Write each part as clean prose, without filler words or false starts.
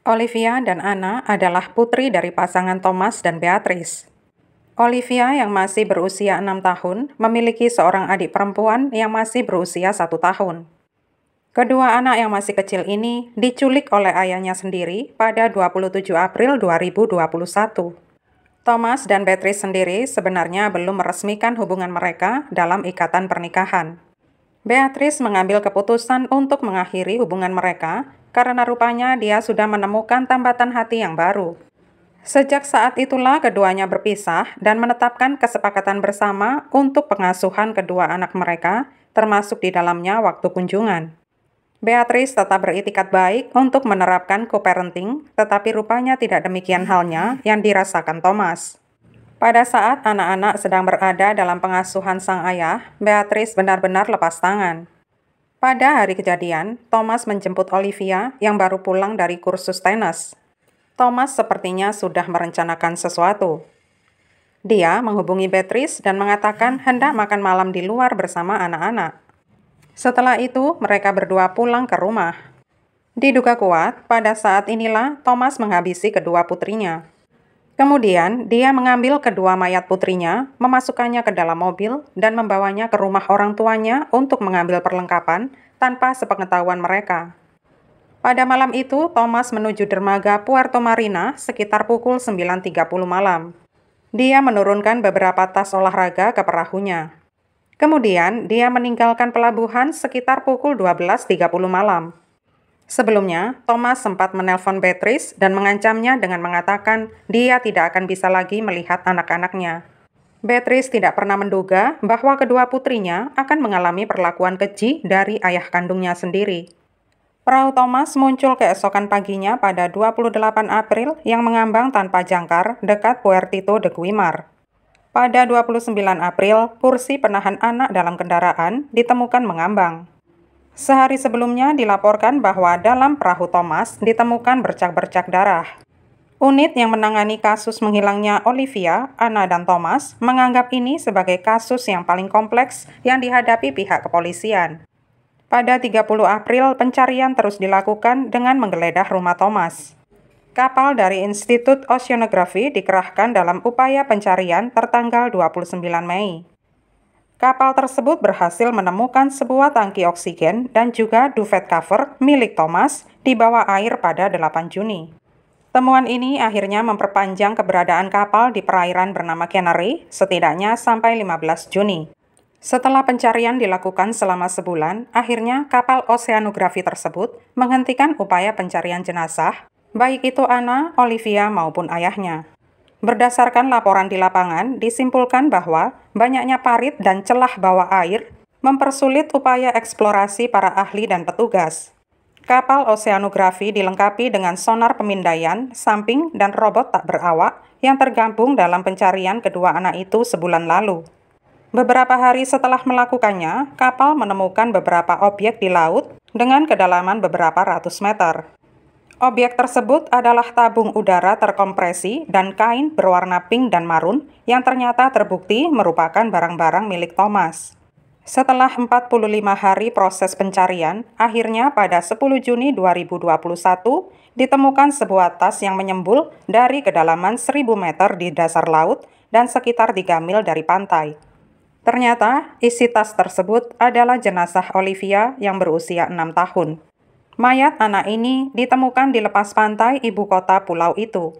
Olivia dan Anna adalah putri dari pasangan Thomas dan Beatrice. Olivia yang masih berusia 6 tahun memiliki seorang adik perempuan yang masih berusia 1 tahun. Kedua anak yang masih kecil ini diculik oleh ayahnya sendiri pada 27 April 2021. Thomas dan Beatrice sendiri sebenarnya belum meresmikan hubungan mereka dalam ikatan pernikahan. Beatrice mengambil keputusan untuk mengakhiri hubungan mereka karena rupanya dia sudah menemukan tambatan hati yang baru. Sejak saat itulah keduanya berpisah dan menetapkan kesepakatan bersama untuk pengasuhan kedua anak mereka, termasuk di dalamnya waktu kunjungan. Beatrice tetap beritikat baik untuk menerapkan co-parenting, tetapi rupanya tidak demikian halnya yang dirasakan Thomas. Pada saat anak-anak sedang berada dalam pengasuhan sang ayah, Beatrice benar-benar lepas tangan. Pada hari kejadian, Thomas menjemput Olivia yang baru pulang dari kursus tenis. Thomas sepertinya sudah merencanakan sesuatu. Dia menghubungi Beatrice dan mengatakan hendak makan malam di luar bersama anak-anak. Setelah itu, mereka berdua pulang ke rumah. Diduga kuat, pada saat inilah Thomas menghabisi kedua putrinya. Kemudian, dia mengambil kedua mayat putrinya, memasukkannya ke dalam mobil, dan membawanya ke rumah orang tuanya untuk mengambil perlengkapan tanpa sepengetahuan mereka. Pada malam itu, Thomas menuju dermaga Puerto Marina sekitar pukul 9.30 malam. Dia menurunkan beberapa tas olahraga ke perahunya. Kemudian, dia meninggalkan pelabuhan sekitar pukul 12.30 malam. Sebelumnya, Thomas sempat menelpon Beatrice dan mengancamnya dengan mengatakan dia tidak akan bisa lagi melihat anak-anaknya. Beatrice tidak pernah menduga bahwa kedua putrinya akan mengalami perlakuan keji dari ayah kandungnya sendiri. Perahu Thomas muncul keesokan paginya pada 28 April yang mengambang tanpa jangkar dekat Puerto de Guimar. Pada 29 April, kursi penahan anak dalam kendaraan ditemukan mengambang. Sehari sebelumnya dilaporkan bahwa dalam perahu Thomas ditemukan bercak-bercak darah. Unit yang menangani kasus menghilangnya Olivia, Anna, dan Thomas menganggap ini sebagai kasus yang paling kompleks yang dihadapi pihak kepolisian. Pada 30 April, pencarian terus dilakukan dengan menggeledah rumah Thomas. Kapal dari Institut Oceanography dikerahkan dalam upaya pencarian tertanggal 29 Mei. Kapal tersebut berhasil menemukan sebuah tangki oksigen dan juga duvet cover milik Thomas di bawah air pada 8 Juni. Temuan ini akhirnya memperpanjang keberadaan kapal di perairan bernama Canary setidaknya sampai 15 Juni. Setelah pencarian dilakukan selama sebulan, akhirnya kapal oseanografi tersebut menghentikan upaya pencarian jenazah, baik itu Anna, Olivia maupun ayahnya. Berdasarkan laporan di lapangan, disimpulkan bahwa banyaknya parit dan celah bawah air mempersulit upaya eksplorasi para ahli dan petugas. Kapal oseanografi dilengkapi dengan sonar pemindaian, samping, dan robot tak berawak yang tergabung dalam pencarian kedua anak itu sebulan lalu. Beberapa hari setelah melakukannya, kapal menemukan beberapa objek di laut dengan kedalaman beberapa ratus meter. Objek tersebut adalah tabung udara terkompresi dan kain berwarna pink dan marun yang ternyata terbukti merupakan barang-barang milik Thomas. Setelah 45 hari proses pencarian, akhirnya pada 10 Juni 2021 ditemukan sebuah tas yang menyembul dari kedalaman 1000 meter di dasar laut dan sekitar 3 mil dari pantai. Ternyata isi tas tersebut adalah jenazah Olivia yang berusia 6 tahun. Mayat anak ini ditemukan di lepas pantai ibu kota pulau itu.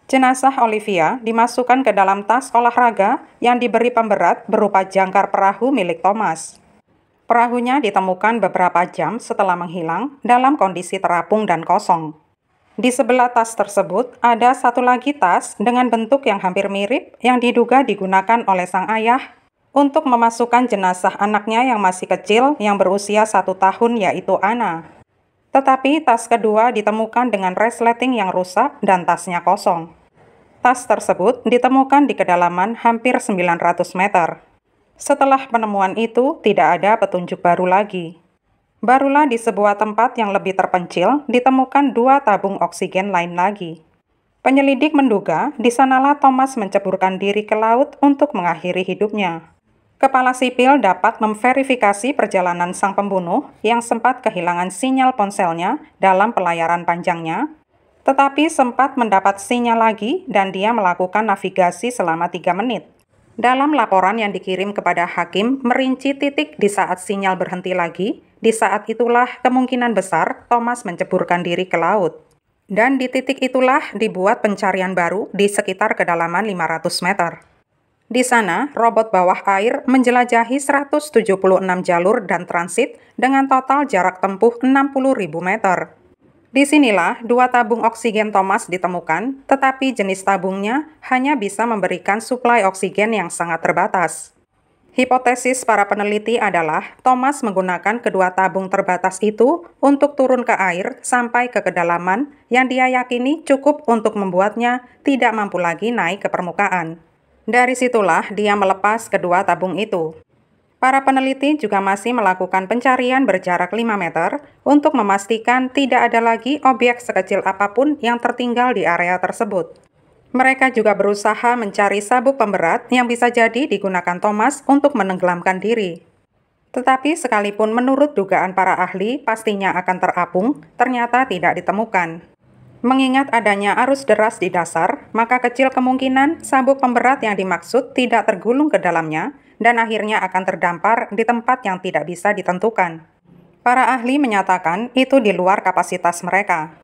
Jenazah Olivia dimasukkan ke dalam tas olahraga yang diberi pemberat berupa jangkar perahu milik Thomas. Perahunya ditemukan beberapa jam setelah menghilang dalam kondisi terapung dan kosong. Di sebelah tas tersebut ada satu lagi tas dengan bentuk yang hampir mirip yang diduga digunakan oleh sang ayah untuk memasukkan jenazah anaknya yang masih kecil yang berusia 1 tahun yaitu Anna. Tetapi tas kedua ditemukan dengan resleting yang rusak dan tasnya kosong. Tas tersebut ditemukan di kedalaman hampir 900 meter. Setelah penemuan itu, tidak ada petunjuk baru lagi. Barulah di sebuah tempat yang lebih terpencil ditemukan 2 tabung oksigen lain lagi. Penyelidik menduga di sanalah Thomas menceburkan diri ke laut untuk mengakhiri hidupnya. Kepala sipil dapat memverifikasi perjalanan sang pembunuh yang sempat kehilangan sinyal ponselnya dalam pelayaran panjangnya. tetapi sempat mendapat sinyal lagi dan dia melakukan navigasi selama 3 menit. Dalam laporan yang dikirim kepada hakim merinci titik di saat sinyal berhenti lagi, di saat itulah kemungkinan besar Thomas menceburkan diri ke laut. Dan di titik itulah dibuat pencarian baru di sekitar kedalaman 500 meter. Di sana, robot bawah air menjelajahi 176 jalur dan transit dengan total jarak tempuh 60.000 meter. Disinilah 2 tabung oksigen Thomas ditemukan, tetapi jenis tabungnya hanya bisa memberikan suplai oksigen yang sangat terbatas. Hipotesis para peneliti adalah Thomas menggunakan kedua tabung terbatas itu untuk turun ke air sampai ke kedalaman yang dia yakini cukup untuk membuatnya tidak mampu lagi naik ke permukaan. Dari situlah dia melepas kedua tabung itu. Para peneliti juga masih melakukan pencarian berjarak 5 meter untuk memastikan tidak ada lagi objek sekecil apapun yang tertinggal di area tersebut. Mereka juga berusaha mencari sabuk pemberat yang bisa jadi digunakan Thomas untuk menenggelamkan diri. Tetapi sekalipun menurut dugaan para ahli pastinya akan terapung, ternyata tidak ditemukan. Mengingat adanya arus deras di dasar, maka kecil kemungkinan sabuk pemberat yang dimaksud tidak tergulung ke dalamnya dan akhirnya akan terdampar di tempat yang tidak bisa ditentukan. Para ahli menyatakan itu di luar kapasitas mereka.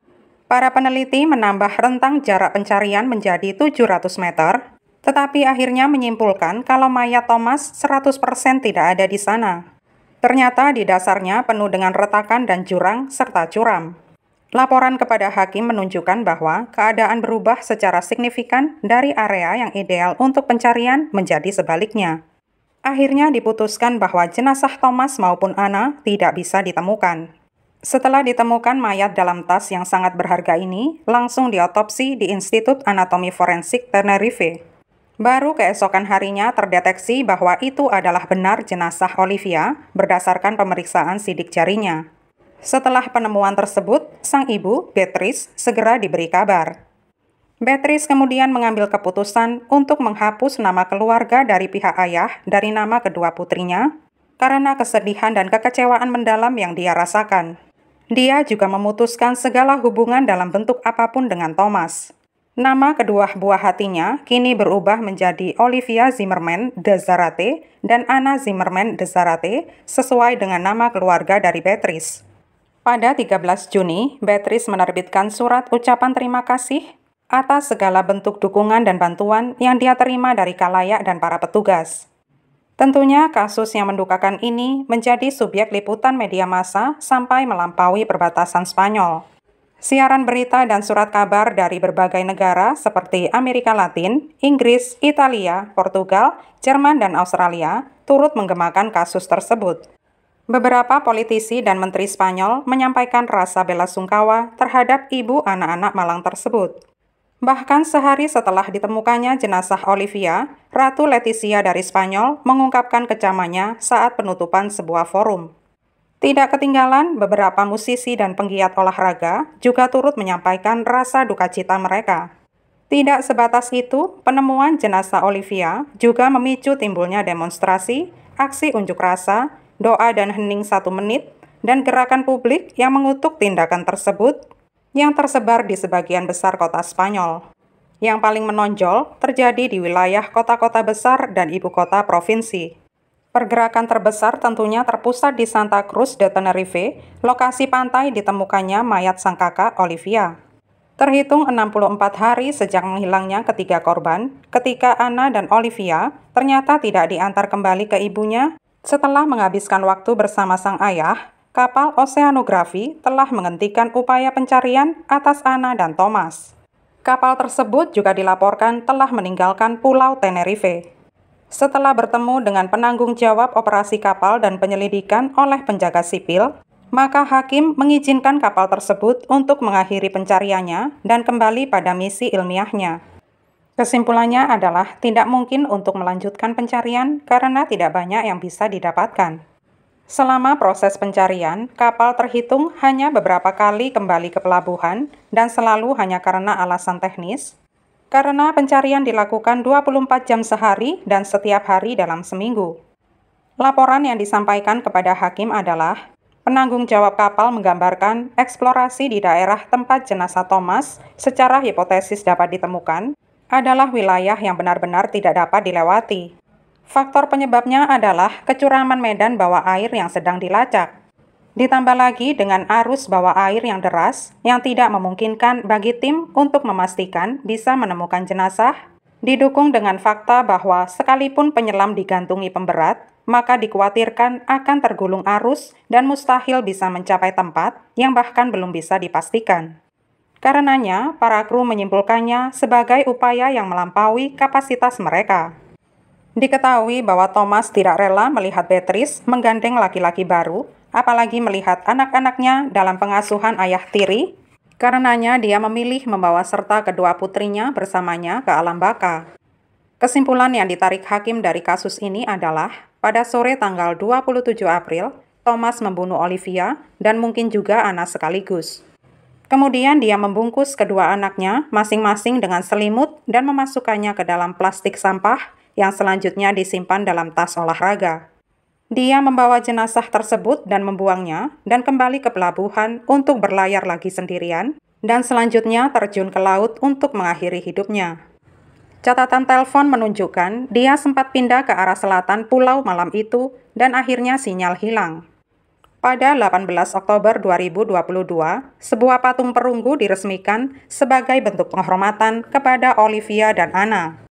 Para peneliti menambah rentang jarak pencarian menjadi 700 meter, tetapi akhirnya menyimpulkan kalau mayat Thomas 100% tidak ada di sana. Ternyata di dasarnya penuh dengan retakan dan jurang serta curam. Laporan kepada hakim menunjukkan bahwa keadaan berubah secara signifikan dari area yang ideal untuk pencarian menjadi sebaliknya. Akhirnya diputuskan bahwa jenazah Thomas maupun Anna tidak bisa ditemukan. Setelah ditemukan mayat dalam tas yang sangat berharga ini, langsung diotopsi di Institut Anatomi Forensik Tenerife. Baru keesokan harinya terdeteksi bahwa itu adalah benar jenazah Olivia berdasarkan pemeriksaan sidik jarinya. Setelah penemuan tersebut, sang ibu, Beatrice, segera diberi kabar. Beatrice kemudian mengambil keputusan untuk menghapus nama keluarga dari pihak ayah dari nama kedua putrinya karena kesedihan dan kekecewaan mendalam yang dia rasakan. Dia juga memutuskan segala hubungan dalam bentuk apapun dengan Thomas. Nama kedua buah hatinya kini berubah menjadi Olivia Zimmerman de Zarate dan Anna Zimmerman de Zarate sesuai dengan nama keluarga dari Beatrice. Pada 13 Juni, Beatrice menerbitkan surat ucapan terima kasih atas segala bentuk dukungan dan bantuan yang dia terima dari khalayak dan para petugas. Tentunya kasus yang mendukakan ini menjadi subjek liputan media massa sampai melampaui perbatasan Spanyol. Siaran berita dan surat kabar dari berbagai negara seperti Amerika Latin, Inggris, Italia, Portugal, Jerman, dan Australia turut menggemakan kasus tersebut. Beberapa politisi dan menteri Spanyol menyampaikan rasa belasungkawa terhadap ibu anak-anak malang tersebut. Bahkan sehari setelah ditemukannya jenazah Olivia, Ratu Letizia dari Spanyol mengungkapkan kecamannya saat penutupan sebuah forum. Tidak ketinggalan, beberapa musisi dan penggiat olahraga juga turut menyampaikan rasa duka cita mereka. Tidak sebatas itu, penemuan jenazah Olivia juga memicu timbulnya demonstrasi, aksi unjuk rasa, doa dan hening 1 menit, dan gerakan publik yang mengutuk tindakan tersebut yang tersebar di sebagian besar kota Spanyol. Yang paling menonjol terjadi di wilayah kota-kota besar dan ibu kota provinsi. Pergerakan terbesar tentunya terpusat di Santa Cruz de Tenerife, lokasi pantai ditemukannya mayat sang kakak Olivia. Terhitung 64 hari sejak menghilangnya ketiga korban, ketika Anna dan Olivia ternyata tidak diantar kembali ke ibunya. Setelah menghabiskan waktu bersama sang ayah, kapal oseanografi telah menghentikan upaya pencarian atas Anna dan Thomas. Kapal tersebut juga dilaporkan telah meninggalkan Pulau Tenerife. Setelah bertemu dengan penanggung jawab operasi kapal dan penyelidikan oleh penjaga sipil, maka hakim mengizinkan kapal tersebut untuk mengakhiri pencariannya dan kembali pada misi ilmiahnya. Kesimpulannya adalah tidak mungkin untuk melanjutkan pencarian karena tidak banyak yang bisa didapatkan. Selama proses pencarian, kapal terhitung hanya beberapa kali kembali ke pelabuhan dan selalu hanya karena alasan teknis, karena pencarian dilakukan 24 jam sehari dan setiap hari dalam seminggu. Laporan yang disampaikan kepada hakim adalah, Penanggung jawab kapal menggambarkan eksplorasi di daerah tempat jenazah Thomas secara hipotesis dapat ditemukan adalah wilayah yang benar-benar tidak dapat dilewati. Faktor penyebabnya adalah kecuraman medan bawah air yang sedang dilacak. Ditambah lagi dengan arus bawah air yang deras yang tidak memungkinkan bagi tim untuk memastikan bisa menemukan jenazah, didukung dengan fakta bahwa sekalipun penyelam digantungi pemberat, maka dikhawatirkan akan tergulung arus dan mustahil bisa mencapai tempat yang bahkan belum bisa dipastikan. Karenanya, para kru menyimpulkannya sebagai upaya yang melampaui kapasitas mereka. Diketahui bahwa Thomas tidak rela melihat Beatrice menggandeng laki-laki baru, apalagi melihat anak-anaknya dalam pengasuhan ayah tiri. Karenanya dia memilih membawa serta kedua putrinya bersamanya ke alam baka. Kesimpulan yang ditarik hakim dari kasus ini adalah, pada sore tanggal 27 April, Thomas membunuh Olivia dan mungkin juga Anna sekaligus. Kemudian dia membungkus kedua anaknya masing-masing dengan selimut dan memasukkannya ke dalam plastik sampah yang selanjutnya disimpan dalam tas olahraga. Dia membawa jenazah tersebut dan membuangnya dan kembali ke pelabuhan untuk berlayar lagi sendirian dan selanjutnya terjun ke laut untuk mengakhiri hidupnya. Catatan telepon menunjukkan dia sempat pindah ke arah selatan pulau malam itu dan akhirnya sinyal hilang. Pada 18 Oktober 2022, sebuah patung perunggu diresmikan sebagai bentuk penghormatan kepada Olivia dan Anna.